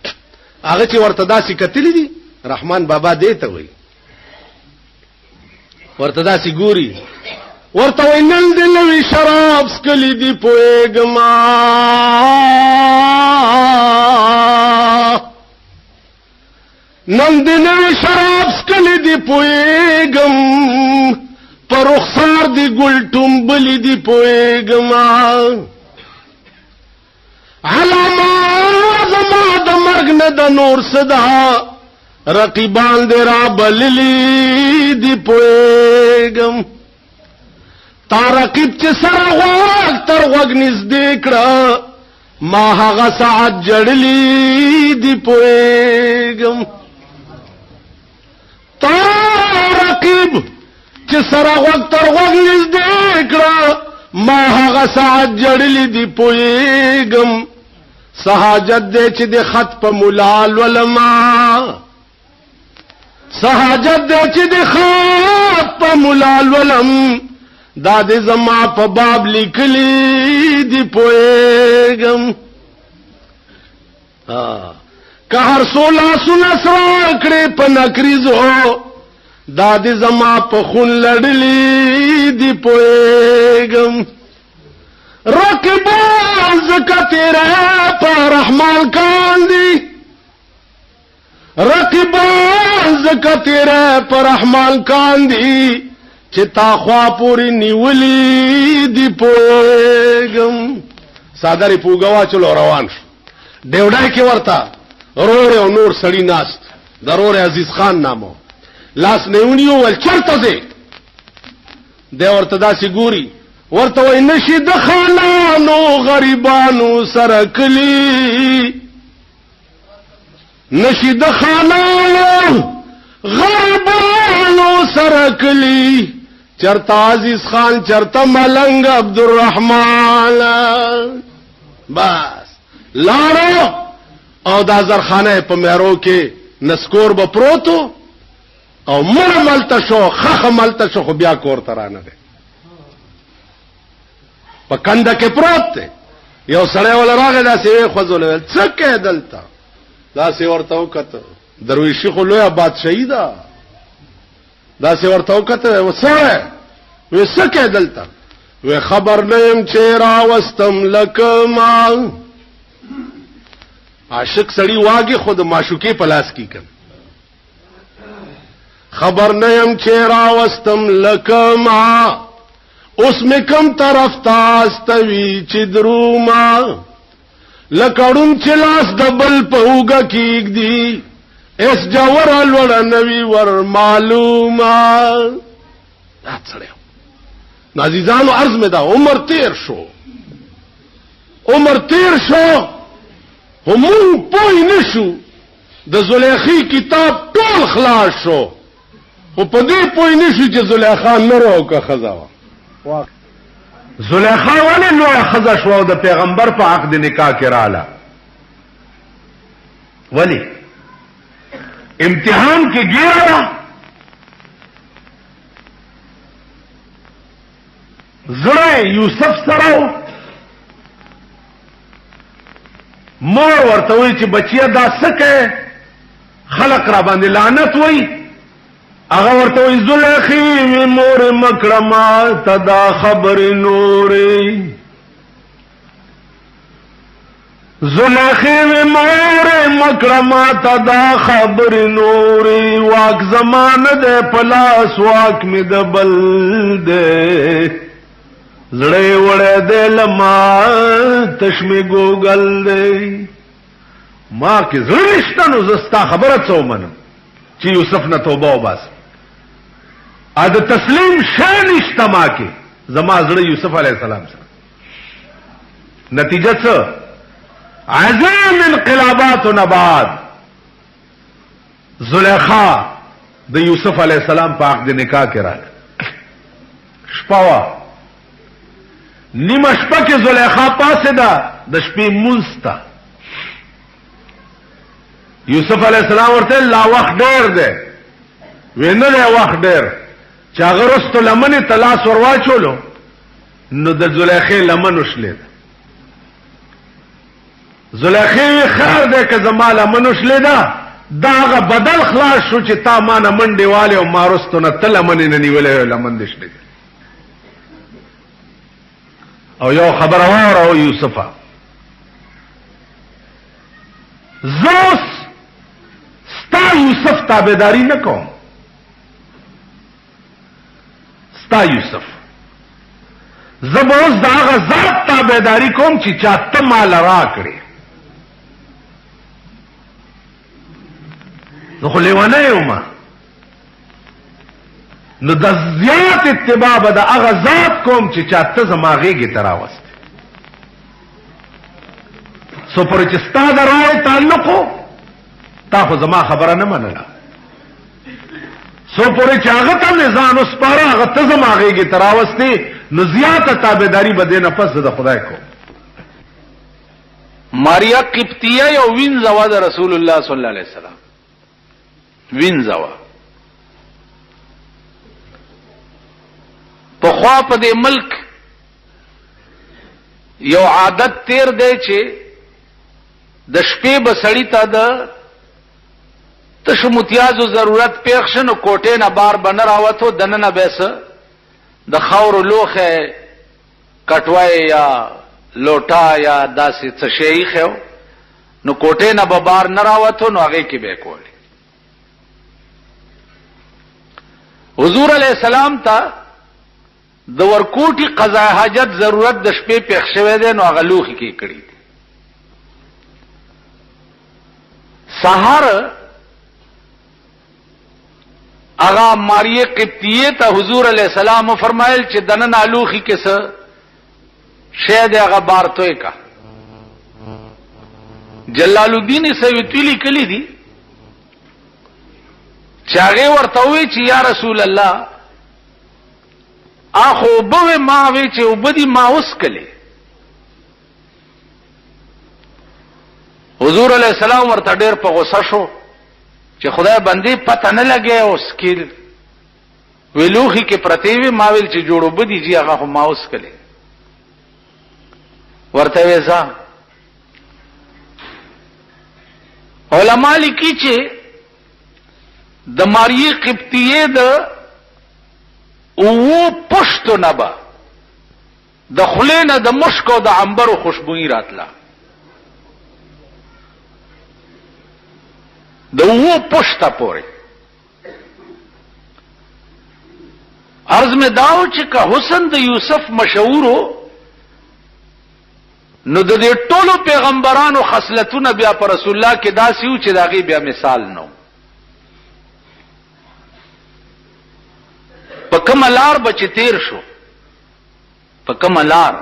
Speaker 2: هغه چې ورته داسې کتلی دي رحمان بابا دې ته وای ورته داسې ګوري ورته وینل د نوې شراب سکلی دی پوېګما نن د نوې شراب سکلی دی پوېګم پر رخسار دی ګل ټومبلی دی پوېګما علامه زما د مرګ نه د نور صدا رقیبان دی را بللی دی پوېګم تا رقیب چې سره غوږ تر غوږ نږدې کړه ما هغه ساعت جړلی دی پوېګم تا رقیب چې سره غوږ تر غوږ نږدې کړه ما هغه ساعت جړلی دی پوېګم سہاجت دے چې د خط په ملال ولما سہاجت دے چې د خط په ملال ولم دا د زما په باب لیکلی دی پوېګم که هر سولا سنسرا کړې په نکریزو دا د زما په خون لړلی دی پوېګم رقیبان زکا تیرے پر رحمان کاندی رقیبان زکا تیرے پر رحمان کاندی چتا خوا پوری نیولی دی پوېګم سادری پوګوا چلو روان شو ډیوډای کې ورتا رور او نور سړی ناست ضرور عزیز خان نامو لاس نیونیو ول چرته دی ورته داسې ګوري ورته وای نشي د خانانو غریبانو سره کلی نشي د خانانو غریبانو سره کلی چرته عزیز خان چرته ملنګ عبدالرحمن بس لارو او دا زرخانه په مهرو کې نسکور به پروتو او مړ ملته شو خخ ملته شو خو بیا کور ترانه ده په کنده کې پروت دی یو سړی ول راغی داسې خوځول څه کې دلته داسې ورته وکړه درویشي خو لویه بادشاهي ده داسې ورته وکړه وسره وې څه کې دلته وې خبر نه يم چې راوستم لکه ما عاشق سړی واګي خود معشوقې پلاس کی کړ خبر نه يم چې راوستم لکه ما اوس می کم طرف تاستوي چې دروما لکړون چې لاس دبل پهوګه کېږدي اس جوور لوړ نوي ور معلومه اڅړیو عزیزانو عرض می دا عمر تیر شو همون پوی نشو د زلیخی کتاب ټول خلاص شو او په دې پوی نشو چې زلیخا نرو که خزاوه زلیخا ولې لویه ښځه شوه او د پیغمبر په عقد نکاح کې رااله ولی امتحان کې ګیره ده زړه یوسف سره مور ورته وی چې بچیا دا څه کوي خلق را باندې لعنت وای هغه ورته وی زلیخی مور مکرما تدا خبر نوري زلیخی مور مکرما تدا خبر نوري واک زمان دے پلاس واک می دبل دے زړه وړه دې لما تشمی ګوګل دې ما کې زړه نشته نو زستا خبره څو منم چې یوسف نه توبه وباس ا د تسلیم شان نشته ما کې زما زړه یوسف علی السلام سره نتیجه څه عظیم انقلابات و نباد زلیخا د یوسف علی السلام په عقد نکاح کې راغله شپوا نیمه شپه کې زلیخا پاسه ده د شپې مونستا یوسف علی السلام ورته لا وخت ډیر ده وینه له وخت ډیر چې هغه رستو لمنه تلاس ورواچولو نو د زلیخې لمن وشلید زلیخې خیر ده که زما لمن وشلید دا هغه بدل خلاص شو چې تا ما نه منډې والے او ما رستو نه تل لمن نه نیولې لمن دې شلید او یو خبر واورو یوسفه زوس ستا یوسف تابعداری نه کوم ستا یوسف زبوس دا هغه ذات تابعداری کوم چې چاته مال را کړی نو خو لیوانه یوما نو د زیات اتباع به د هغه ذات کوم چې چاته زما غېږې ته راوست سو پرې چې ستا د رای تعلقو تا خو زما خبره نه منله سو پورې چې هغه ته نظام وسپاره هغه ته زما غېږې ته راوستې نو زیاته تابعداري به دې نه پس د خدای کو
Speaker 1: ماریا قبطیه یو وینځوا د رسول الله صلی الله علیه وسلم وینځوا په خوا په دې ملک یو عادت تیر دی چې د شپې به سړی ته د تشو متیازو ضرورت پیښ شنو کوټې نه بار بنه راوتو دننه بیس د خاورو لوخه کټوای یا لوټا یا داسې څه شی خو نو کوټې نه به بار نه راوتو نو هغه کې به کول حضور علیہ السلام ته د ورکوټي قضا حاجت ضرورت د شپې پیښ شوه دی نو هغه لوخي کې کړی سحر اغا ماریه قبطیه ته حضور علیہ السلام فرمایل چې دنن الوخي کې څه شاید هغه بارتوي کا جلال الدین سویتلی کلی دی چاغه ورته وی چې یا رسول الله اخو به ما وی چې وبدي ما اوس کلی حضور علیہ السلام ورته ډېر په غوسه شو چې خدای باندې پته نه لګي او سکیل ویلوخي کې پرتیوي ماویل چې جوړو بدی جی هغه ماوس کړي ورته وېزا علماء لیکي چې د ماریه قبطیه د او پښتو نبا د خلینه د مشک او د عنبر خوشبوئی راتله د وو پښتا پورې عرض میں داو چې که حسن د یوسف مشهورو نو د دې ټولو پیغمبرانو خصلتونه بیا پر رسول الله کې داسې و چې داغي بیا مثال نو په کوم لار بچ تیر شو په کوم لار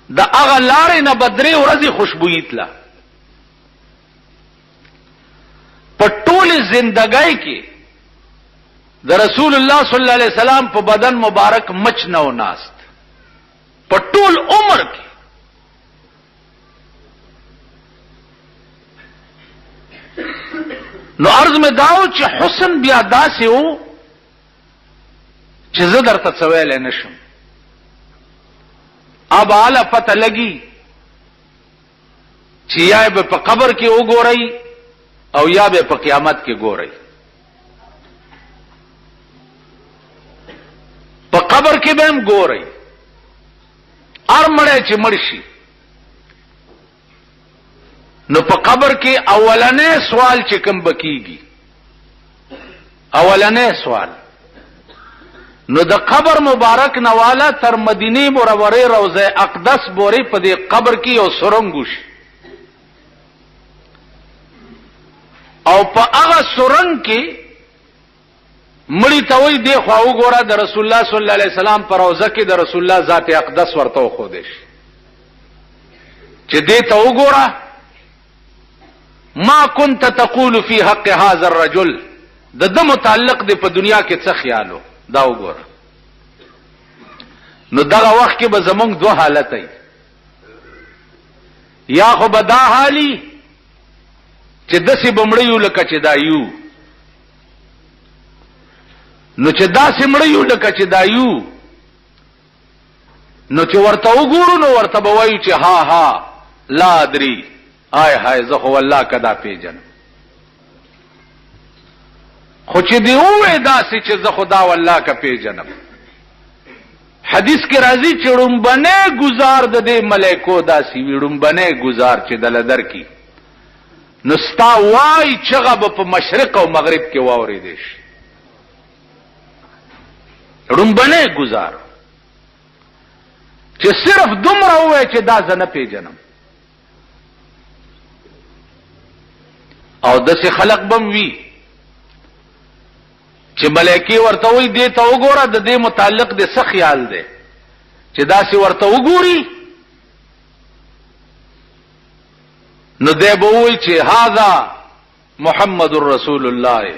Speaker 1: د هغه لارې نه بدري ورځي خوشبوئی تله په ټول زندګۍ کې د رسول الله صلی الله علیه وسلم په بدن مبارک مچ نه و ناست په ټول عمر کې نو عرض میں داو چې حسن بیا داسې و چې زه درته څه ویلی نشم اب اعلی پته لګي چې یا به په قبر کې وګورئ او یا به په قیامت کې ګورئ په قبر کې به هم ګورئ ار مړی چې مړ شي نو په قبر کې اولنې سوال چې کوم بکیږي اولنې سوال نو د قبر مبارک نواله تر مدینه منوره روضه اقدس بوري په دې قبر کې یو سرنګ شي او په هغه سرنګ کې مړی ته وای دی خو وګوره د رسول الله صلی الله علیه وسلم پر روضه کې د رسول الله ذات اقدس ورته خو دې شي چې دې ته وګوره ما كنت تقول في حق هذا الرجل د متعلق دی په دنیا کې څه خیالو دا وګوره نو دغه وخت کې به زمونږ دوه حالت ای یا خو به دا حالي چې داسې بمړیو لکه چې دا یو نو چې داسې مړیو لکه چې دا یو نو چې ورته وګورو نو ورته به وایو چې ها ها لا ادري آی هاي زه خو الله کدا پیژنم خو چې دی وې داسې چې زه خدا والله کا پیژنم حدیث کې راځي چې ړومبنه گزار د دې ملائکو داسې وړومبنه گزار چې دل در کی نستا وای چغه په مشرق او مغرب کې واوري دي ړومبنه گزار چې صرف دومره وای چې دا زنه پیژنم او داسې خلق بم وی چې ملائکی ورته وي دې ته وګوره د دې متعلق د څه خیال دی چې داسې ورته وګوري نو دې به وایي چې هاذا محمد رسول الله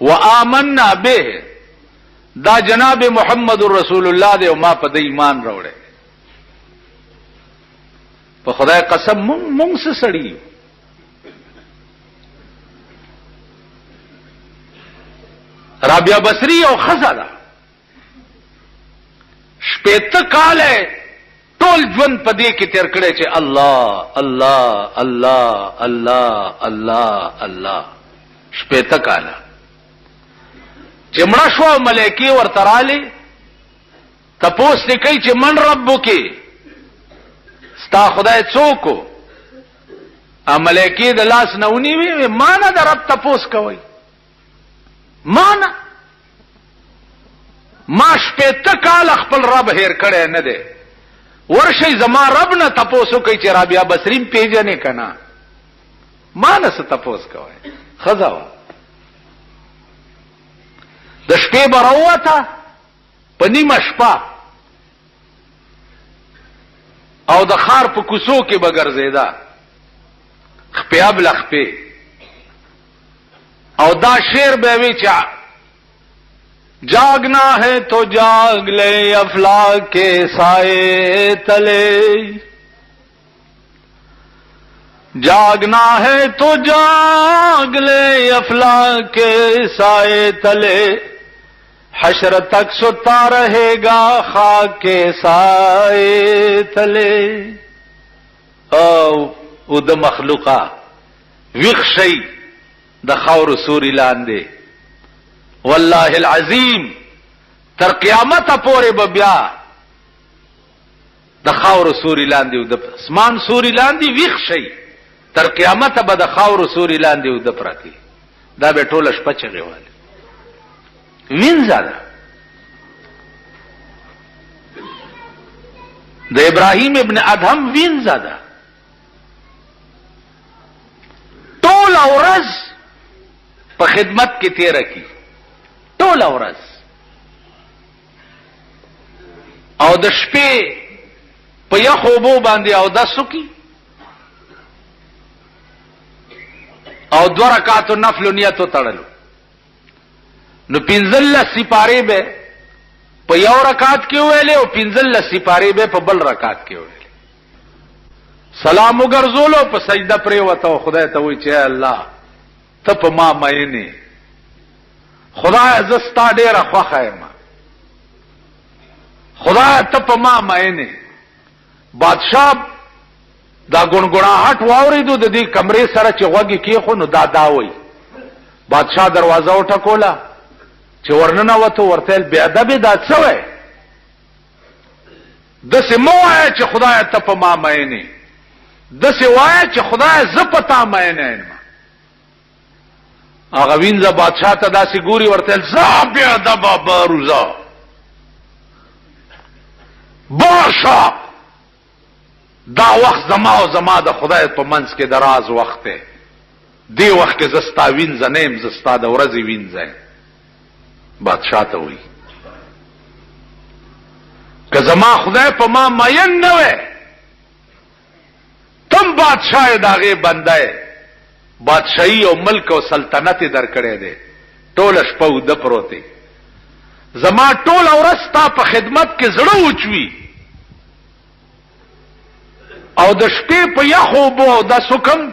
Speaker 1: وآمنا به دا جناب محمد رسول الله دی او ما په دې ایمان راوړې په خدای قسم مونږ څه سړی رابعه بصری او خزاله شپېته کاله ټول ژوند په دې کې تیر کړي چې الله الله الله الله الله الله شپېته کاله چې مړه شو ملائکی ورته رالی تپوس دې کوي چې من ربک ستا خدای څوک ا ملائکی د لاس نه ونیوي ما نه د رب تپوس کوي ما شپېته کال خپل رب هیر کړی نه دی ورشي زما رب نه تپوسو کوي چې رابعه بصری پیژنې کنه ما نه څه تپوس کوي خزا د شپې براوته په نیمه شپه او د خار په کوڅو کې بګرځیدا خپې ابل خپې او دا شعر به وی چا جاگنا ہے تو جاگ لے افلاک کے سائے تلے جاگنا ہے تو جاگ لے افلاک کے سائے تلے حشر تک ستا رہے گا خاک کے سائے تلے او د مخلوقا وخشی د خاور سوري لاندې والله العظیم تر قیامت پورې به بیا د خاور سوري لاندې او د اسمان سوري لاندې ویښ شي تر قیامت به د خاور سوري لاندې او د پراتی دا به ټوله شپه چغېواله وینځه د ابراهیم ابن ادهم وینځه ده ټول ورځ په خدمت کې تیر کی ټول ورځ او د شپې په یخو بو باندې او داسو کی او 2 رکعات نفل نیت تړلو نو 15 سپاره به په یو رکعت کې ویلې او 15 سپاره به په بل رکعت کې ویلې سلام وګرځولو په سجده پرې وته خدای ته وی چې الله ته په ما مینه خدای زستا ډیره خوخه ما خدای ته په ما مینه بادشاہ دا ګونګړاهټ واوریدو د دې کمرې سره چې غوږی کې خو نو دا وای بادشاہ دروازه وټکولا چې ورننه وته ورته بی ادب دا څه وای د سمو وای چې خدای ته په ما مینه د سی وای چې خدای ز پتا مینه هغه وینځه بادشاہ ته داسې ګوري ورته زابیا د بابا روزا باشه دا وخت زما او زما د خدای په منځ کې دراز وخت دی. دی وخت کې زستا وینځه نیم زستا د ورځې وینځه بادشاہ ته وایي که زما خدای په ما مین نه وای تم بادشاہ داغه بنده بادشاہي او ملک او سلطنت در کړی دی ټول شپه ود پروتي زما ټول اورستا په خدمت کې زړه اوچوي او د شپې په یخو بو د سکم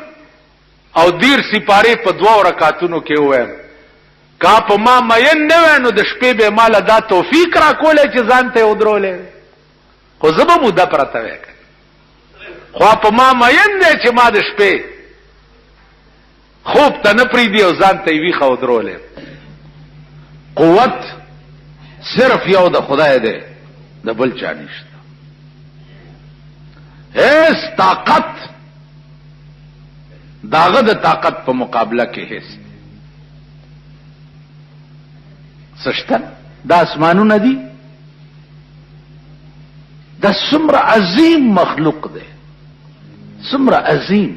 Speaker 1: او دیر سپاره په 2 رکعاتونو کې وایم کا په ما مین نه وای نو د شپې به مال دا توفیق را کولې چې ځان ته ودرولې خو زبم مده پرته وای خو په ما مین نه چې ما د شپې خوب ته نه پریدي او ځان ته وی خو ودرولې قوت صرف یو د خدای دی د بل چا نشته هیڅ طاقت داغه د طاقت په مقابله کې هیڅ سشتن دا اسمانونه دي دا څومره عظیم مخلوق دی څومره عظیم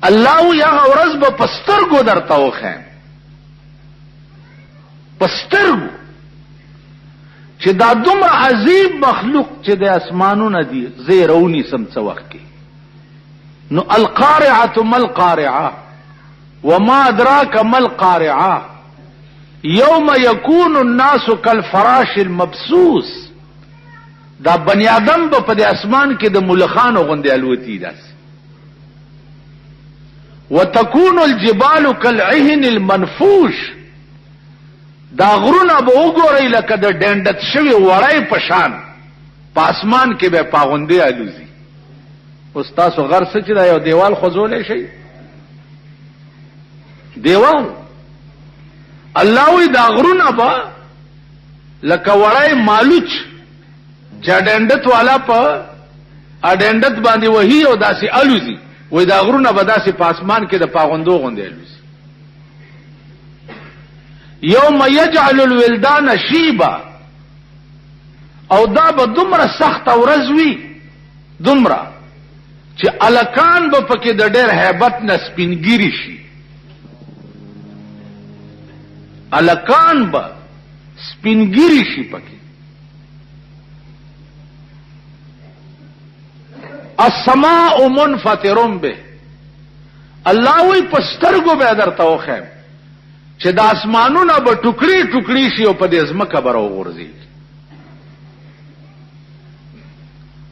Speaker 1: الله یا ورځ به پسترګو درته وخم پسترګو چې دا دومره عظیم مخلوق چې د اسمانونو دي زیرونی سم څه وخت کې نو القارعه ما القارعه وما ادراك ما القارعه يوم يكون الناس كالفراش المبثوث دا بني ادم په دې اسمان کې د ملخانو غوندې الوتی داس وتكون الجبال كالعهن المنفوش دا غرونه به وګورئ لکه د ډنډت شوی وړای پشان په اسمان کې به پاغوندې الوزي استاد غر سچ دا یو دیوال خوځولې شي دیوال الله وی دا غرونه به لکه وړای مالوچ جډندت والا په اډندت باندې وਹੀ او داسي الوزي وې دا غرونه به داسي په اسمان کې د پاغوندو غوندې الوزي یوم یجعل الولدان شیبا او دا به دومره سخت ورځ وي دومره چې الکان به پکې د ډېر hebat نه سپینګيري شي الکان به سپینګيري شي پکې السماء منفطر به الله وی پسترګو به درته وخم چې د اسمانونو به ټوکړي ټوکړي شي او په دې ځمکه به راوغورځي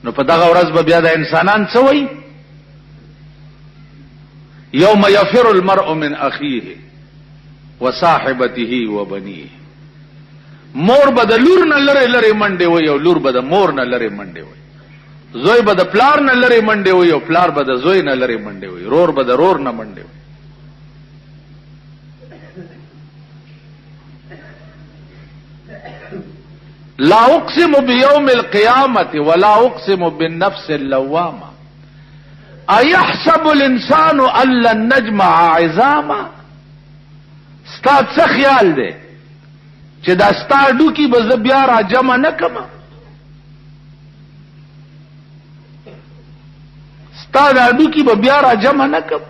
Speaker 1: نو په دغه ورځ به بیا د انسانان څه وایي یوم یفر المرء من اخیه وصاحبته وبنیه مور به د لور نه لره لره منډه وي او لور به د مور نه لره منډه وي زوی به د پلار نه لره منډه وي او پلار به د زوی نه لره منډه وي رور به د رور نه منډه وي لا اقسم بيوم القيامه ولا اقسم بالنفس اللوامه ايحسب الانسان ان لن نجمع عظاما ستاد څه خیال دی چې دا ستاډو کی به بیا را جمع نکما ستاډو کی به بیا را جمع نکم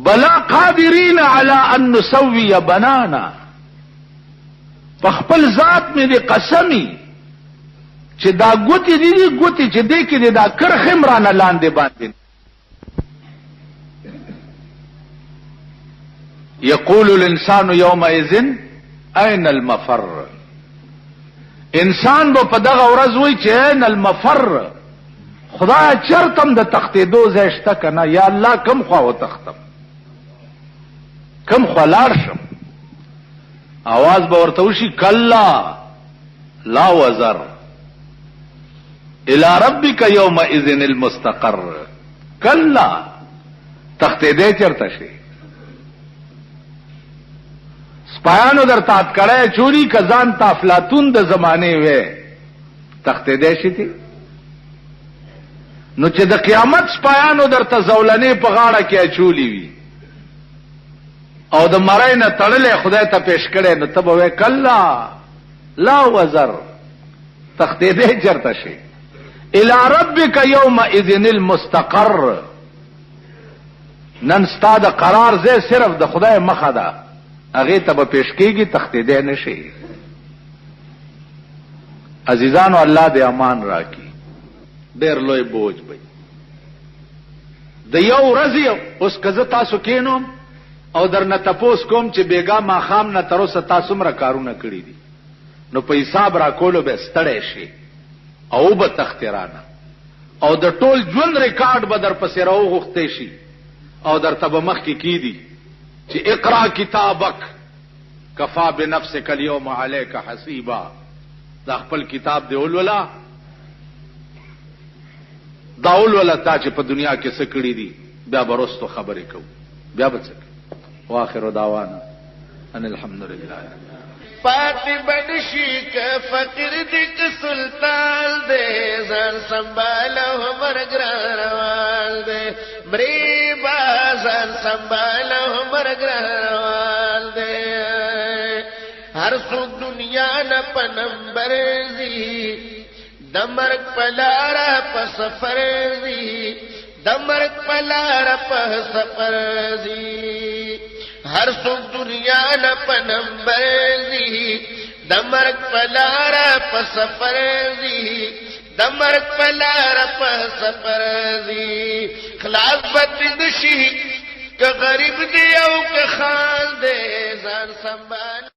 Speaker 1: بلا قادرین علی ان نسوي بنانا پخپل ذات مې دې قسمی چې دا ګوتی دي ګوتی چې دې کې دا کرخم را نه لاندې باندې یقول الانسان یومئذ اين المفر انسان به په دغه ورځ وای چې اين المفر خدای چرتم د تختې دو زشته کنه یا الله کم خوا و تختم کم خوا لار شم आवाज به ورته وشي کلا لا وزر الى ربك يومئذ المستقر کلا تختې دې چرته شي سپایانو در تات کړه چوری کزان تا افلاطون د زمانه وې تختې دې شي نو چې د قیامت سپایانو در ته زولنې په غاړه کې چولی وي او د مړای نه تړلې خدای ته پیش کړي نو ته به کلا لا وزر
Speaker 3: تختې دې چرته شي. الى ربک یومئذ المستقر، نن ستا د قرار ځای صرف د خدای مخه ده، هغې ته به پیش کېږي، تختېدی نه شي. عزیزانو الله دې امان راکړي. ډېر لوی بوج به د یو ورځې. اوس که زه تاسو کینوم او درنه تپوس کوم چې بیګا ماښام نه تر اوسه تا څومره کارونه کړي دي، نو په حساب را کولو به ستړی شي او به تختې رانه، او د ټول ژوند ریکارډ به در پسې راوغوښتی شي او درته به مخکې کیدي چې اقرا کتابک کفا بنفسک الیوم علیک حسیبا. دا خپل کتاب دی ولولا، دا ولولا تا چې په دنیا کې څه کړي دي، بیا به رستو خبرې کوو، بیا به څه کوو. واخر دعوانا ان الحمد لله.
Speaker 4: پاتی بنشی که فقیر دی که سلطان دے، زن سنبالو مرگران وال دے، مریبا زن سنبالو مرگران وال دے. ہر سوک دنیا نا پنمبر زی، دمرک پلارا پسفر زی، دمرک پلارا پسفر زی. ہر سوک دنیا نا پنمبر زی، دمرک پلارا پسفر زی، دمرک پلارا پسفر زی. خلاص بتدشی که غریب دی او که خان دے، زان سنبال